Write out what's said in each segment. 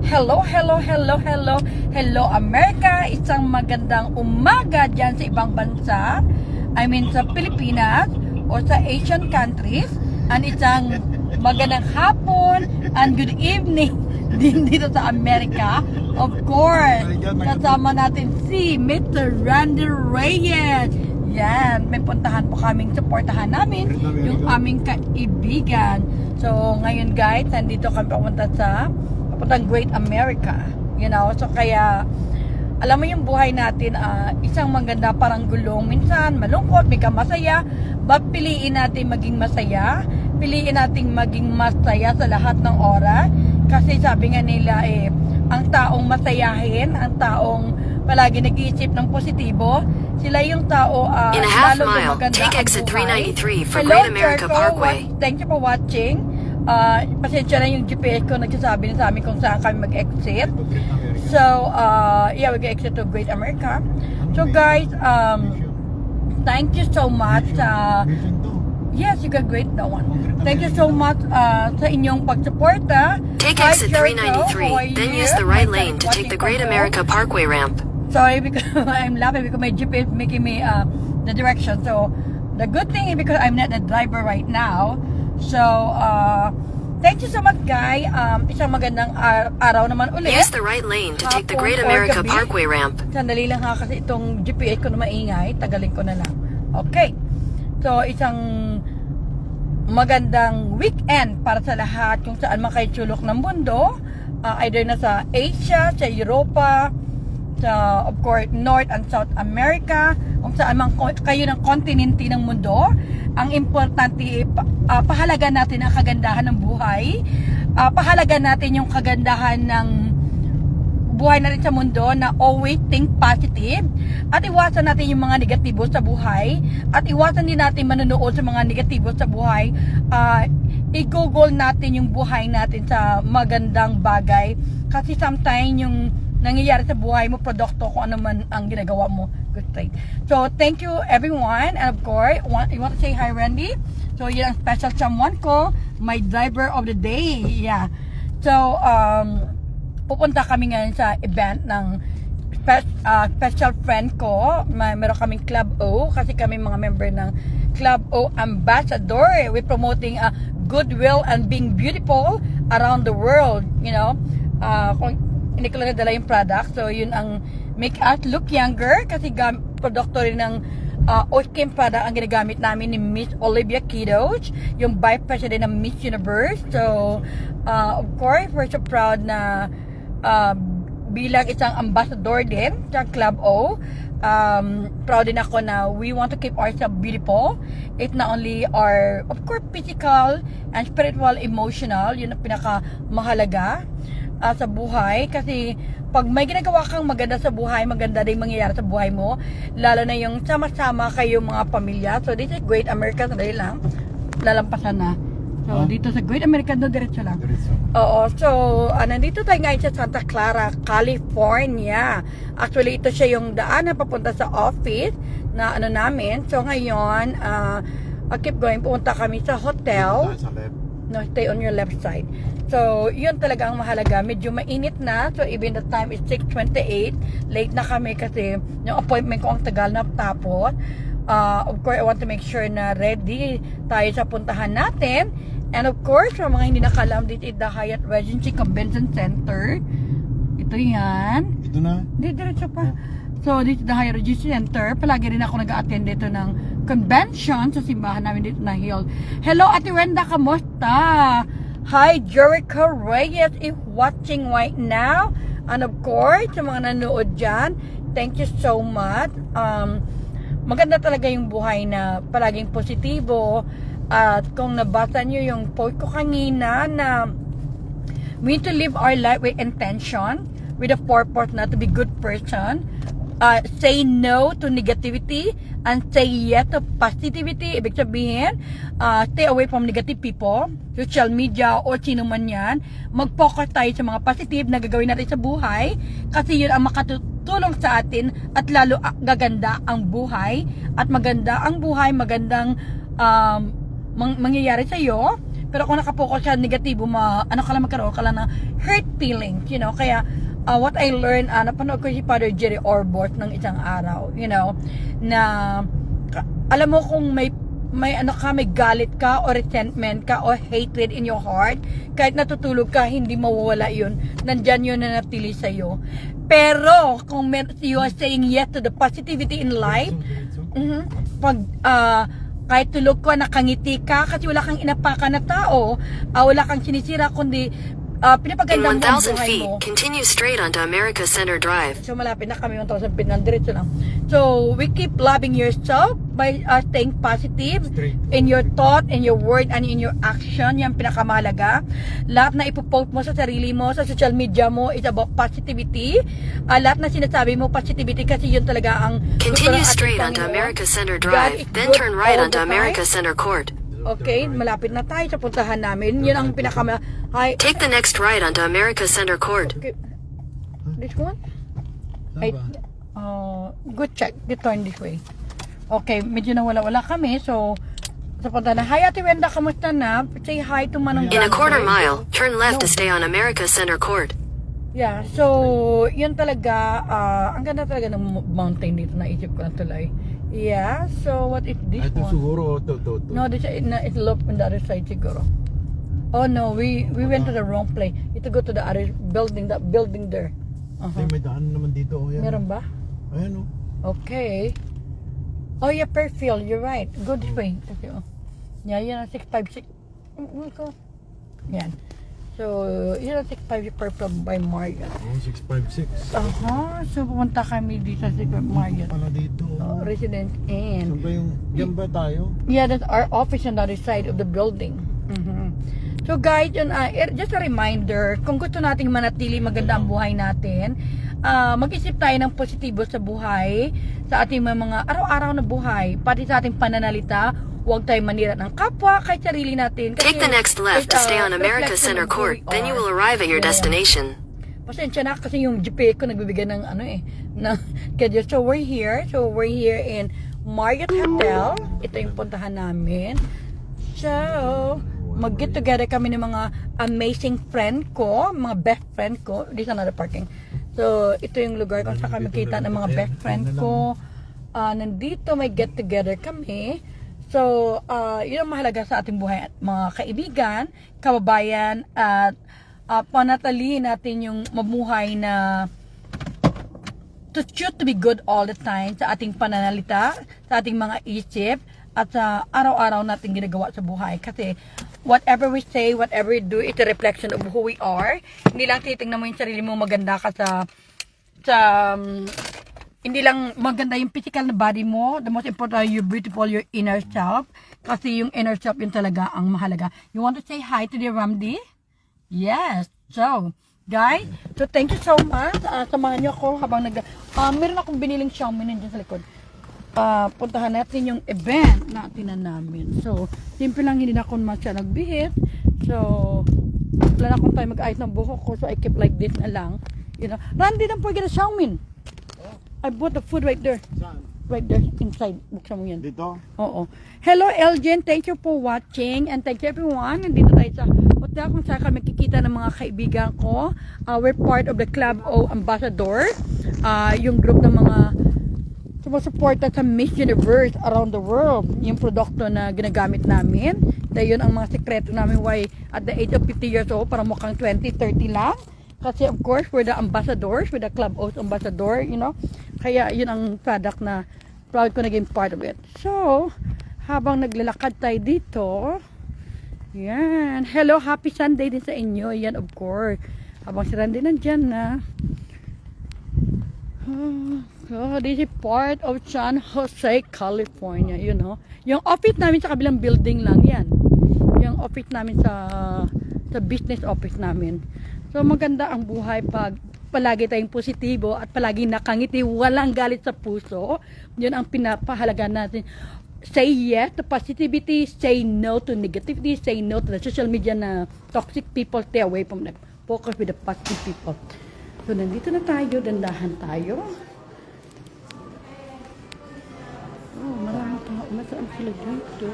Hello, hello, hello, hello, hello America! Isang magandang umaga dyan sa ibang bansa. I mean sa Pilipinas o sa Asian countries. And isang magandang hapon and good evening din dito sa Amerika. Of course, kasama natin si Mr. Randy Reyes. Yan, may puntahan po kaming supportahan namin yung aming kaibigan. So ngayon guys, nandito kami papunta sa Great America, you know. So kaya alam mo yung buhay natin, isang maganda parang gulong, minsan malungkot, may masaya, but piliin natin maging masaya, piliin natin maging masaya sa lahat ng oras, kasi sabi nga nila ang taong masayahin, ang taong palagi nag-iisip ng positibo, sila yung tao In a half lalo mile, gumaganda take ang exit buhay. 393 for Hello, Great America Jericho. Parkway. Thank you for watching. Pasensya na yung GPS ko nagsasabi na sa amin kung saan kami mag-exit. So, yeah, we exit to Great America. So guys, thank you so much. Yes, you got great that one. Thank you so much sa inyong pagsuporta. Take Hi, exit Jericho. 393, How are then you? use the right My lane to son take the watching Great from America home. Parkway ramp. Sorry because I'm laughing because my GPS making me the direction. So the good thing is because I'm not the driver right now. So thank you so much guys. Isang magandang araw naman ulit. Use the right lane to take the Hapon Great or America gabi. Parkway ramp. Sandali lang ha kasi itong GPS ko na maingay. Tagalin ko na lang. Okay. So isang magandang weekend para sa lahat kung saan man kayo sulok ng mundo. Either na sa Asia, sa Europa, sa of course North and South America, kung saan man kayo ng kontinente ng mundo. Ang importante pahalagan natin ang kagandahan ng buhay, pahalagan natin yung kagandahan ng buhay natin sa mundo, na always think positive, at iwasan natin yung mga negatibo sa buhay, at iwasan din natin manonood sa mga negatibo sa buhay. I-google natin yung buhay natin sa magandang bagay, kasi sometimes yung nangyayari sa buhay mo, produkto kung ano man ang ginagawa mo. Good thing. So, thank you everyone. And of course, you want to say hi, Randy? So, yun ang special someone ko, my driver of the day. Yeah. So, pupunta kami ngayon sa event ng special friend ko. Meron kaming Club O, kasi kami mga member ng Club O Ambassador. We're promoting goodwill and being beautiful around the world, you know. Kung hindi ko lang nadala yung product, so yun ang make us look younger, kasi produkto rin ng Skin product ang ginagamit namin ni Miss Olivia Kidos, yung Vice President ng Miss Universe. So of course, we're so proud na bilang isang ambassador din sa Club O. Proud din ako na we want to keep ourselves beautiful. It's not only our, of course, physical and spiritual, emotional, yun ang pinaka mahalaga sa buhay, kasi pag may ginagawa kang maganda sa buhay, maganda din mangyayari sa buhay mo, lalo na yung sama-sama kayo mga pamilya. So this is Great America, sandali lang, lalampasan na. So dito sa Great America, no, diretso lang. Oo, so nandito tayo ngayon sa Santa Clara, California. Actually, ito siya yung daan na papunta sa office na ano namin. So ngayon, I'll keep going, pupunta kami sa hotel. No, stay on your left side. So, yun talaga ang mahalaga. Medyo mainit na. So, even the time is 6:28. Late na kami kasi yung appointment ko ang tagal na tapos. Of course, I want to make sure na ready tayo sa puntahan natin. And of course, sa mga hindi nakalam, this is the Hyatt Regency Convention Center. Ito yan. Ito na? Hindi, diretso pa. So, this is the Hyatt Regency Center. Palagi rin ako nag-attend dito ng convention sa simbahan namin dito na Hill. Hello, Ate Wenda, kamusta? Hi, Jericho Reyes is watching right now. And of course, sa mga nanood dyan, thank you so much. Maganda talaga yung buhay na palaging positibo. At kung nabasa nyo yung post ko kanina na we need to live our life with intention, with a purpose na to be good person. Say no to negativity and say yes to positivity. Ibig sabihin, stay away from negative people, social media o sino man yan. Mag-focus tayo sa mga positive na gagawin natin sa buhay, kasi yun ang makatutulong sa atin at lalo gaganda ang buhay. At maganda ang buhay, magandang mangyayari sa iyo Pero kung nakapokus ka negatibo, ano ka lang magkaroon ka lang ng hurt feelings, you know. Kaya, what I learned, napanood ko si Father Jerry Orbot ng isang araw, you know, na, alam mo kung may ano ka, may galit ka o resentment ka o hatred in your heart, kahit natutulog ka, hindi mawawala yun. Nandyan yun na natili sa'yo. Pero, kung you are saying yes to the positivity in life, pag, kahit tulog ka, nakangiti ka, kasi wala kang inapakan na tao, wala kang sinisira, kundi, In pinapaganda mo ang 1,000 buhay feet, mo. continue straight onto America Center Drive. So, malapit na kami 1,000 feet, diretso lang. So, we keep loving yourself by staying positive in your thought, in your word, and in your action. Yan pinakamalaga. Lahat na ipopost mo sa sarili mo, sa social media mo, is about positivity. Lahat na sinasabi mo, positivity, kasi yun talaga ang Continue straight onto America Center Drive, then turn right onto America Center Court. Okay, malapit na tayo sa puntahan namin. Yun ang Take the next right onto America Center Court. Okay. This one? Ay, good check. You turn this way. Okay, medyo nawala-wala kami. So, sa punta na. Hi, Ate Wenda, kamusta na? Say hi to Manong In a Gandhi. quarter mile, turn left to stay on America Center Court. Yeah, so, yun talaga, ang ganda talaga ng mountain dito, naisip ko na tuloy. Yeah, so what is this Ito one? siguro, ito. No, this it's look on the other side siguro. Oh no, we went to the wrong place. You have to go to the other building, that building there. May daan naman dito. Oh, yan. Meron ba? Ayan o. Okay. Oh yeah, Fairfield, you're right. Go this way. Okay, oh. Yeah, yan ang 656. Go. Yan. So, yun ang 656 Fairfield by Marriott. Oh, 656. So pumunta kami dito sa Marriott. Pala dito. Residence Inn. Saan ba yung, yan ba tayo? Yeah, that's our office on the other side of the building. So guys, yun, just a reminder, kung gusto nating manatili maganda ang buhay natin, mag-isip tayo ng positibo sa buhay, sa ating mga araw-araw na buhay, pati sa ating pananalita. Huwag tayong manira ng kapwa, kahit sarili natin. Take the next left to stay on America Center Court, then you will arrive at your destination. Pasensya na kasi yung GPA ko nagbibigay ng ng schedule. So we're here in Marriott Hotel. Ito yung puntahan namin. So, mag-get together kami ng mga amazing friend ko, mga best friend ko. This is another parking. So, ito yung lugar kung saan kami kita ng mga best friend ko. Nandito may get together kami. So, yun ang mahalaga sa ating buhay at mga kaibigan, kababayan, at panatalihin natin yung mabuhay na to choose to be good all the time sa ating pananalita, sa ating mga isip, at sa araw-araw natin ginagawa sa buhay. Kasi whatever we say, whatever we do, it's a reflection of who we are. Hindi lang titingnan mo yung sarili mo maganda ka hindi lang maganda yung physical na body mo. The most important, you're beautiful, your inner self. Kasi yung inner self, yun talaga ang mahalaga. You want to say hi to the Ramdi? Yes. So, guys, so thank you so much. Samahan niyo ako habang meron akong biniling Xiaomi nandiyan sa likod. Puntahan natin yung event natin na namin. So, simple lang, hindi na ako masya nagbihis. So, wala na akong time mag-ayos ng buhok ko. So, I keep like this na lang. You know, Randy, don't forget the Xiaomi. I bought the food right there. Right there, inside. Buksan mo yan. Dito? Oo. Hello, Elgin. Thank you for watching. And thank you everyone. Nandito tayo sa hotel kung saan kami kikita ng mga kaibigan ko. We're part of the Club O Ambassador. Yung group ng mga sumusuporta sa Miss Universe around the world. Yung produkto na ginagamit namin. Dahil yun ang mga sekreto namin why at the age of 50 years old, parang mukhang 20, 30 lang. Kasi of course, we're the ambassadors, we're the Club O Ambassador, you know. Kaya yun ang product na proud ko naging part of it. So, habang naglalakad tayo dito, yan. Hello, happy Sunday din sa inyo. Yan, of course. Habang si Randy nandyan na. So, this is part of San Jose, California. You know. Yung office namin sa kabilang building lang yan. Yung office namin sa business office namin. So, maganda ang buhay pag palagi tayong positibo at palagi nakangiti, walang galit sa puso. Yun ang pinapahalaga natin. Say yes to positivity, say no to negativity, say no to the social media na toxic people, stay away from them. Focus with the positive people. So, nandito na tayo, dandahan tayo. Oh, maraming tao. Masaan sila dito?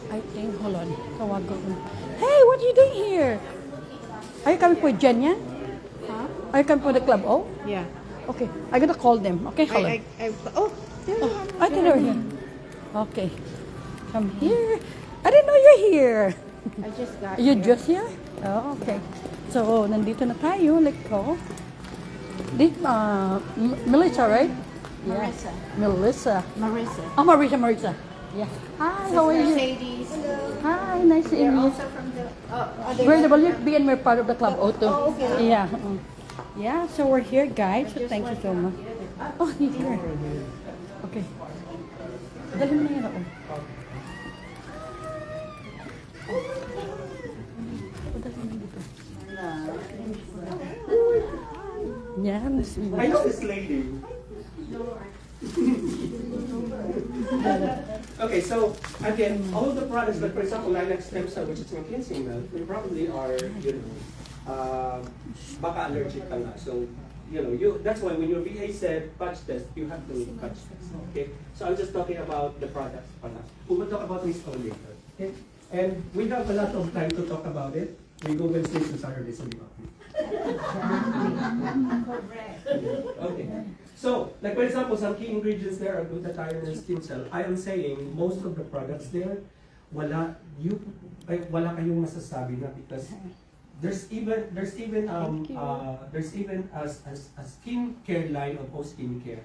I think, hold on. Tawag ko. Hey, what are you doing here? Are you coming for Jen yan? Huh? Are you coming for the club? Oh? Yeah. Okay, I'm gonna call them. Okay, hold on. Oh, there you I think they're here. Okay. Come here. I didn't know you're here. I just got Are you here. just here? Oh, okay. So, nandito na tayo. Let's go. This, Melissa, right? Marissa. Melissa. Marissa. Oh, Marissa. Yeah. Hi, how are you? Mercedes. Hi, nice to meet They're you. also from the. Are they We're the WFB and we're part of the club O2. Oh, okay. Yeah. Yeah, so we're here, guys. So thank you so much. Oh, you're here. Okay. Dali mo na yun ako. Dali mo dito. Yeah, let's see. I know this lady. Okay, so again, all the products, like for example, Lilac Stem Cell, which is McKinsey milk, they probably are, baka allergic ka nga. So, that's why when your VA said patch test, you have to patch test. Okay, so I'm just talking about the products. We will talk about this all later. Okay, and we have a lot of time to talk about it. We go Wednesdays and Saturdays only. Okay. So, like for example, some key ingredients there are glutathione and stem cell. I am saying most of the products there, wala kayong masasabi na because there's even a skin care line of O Skin Care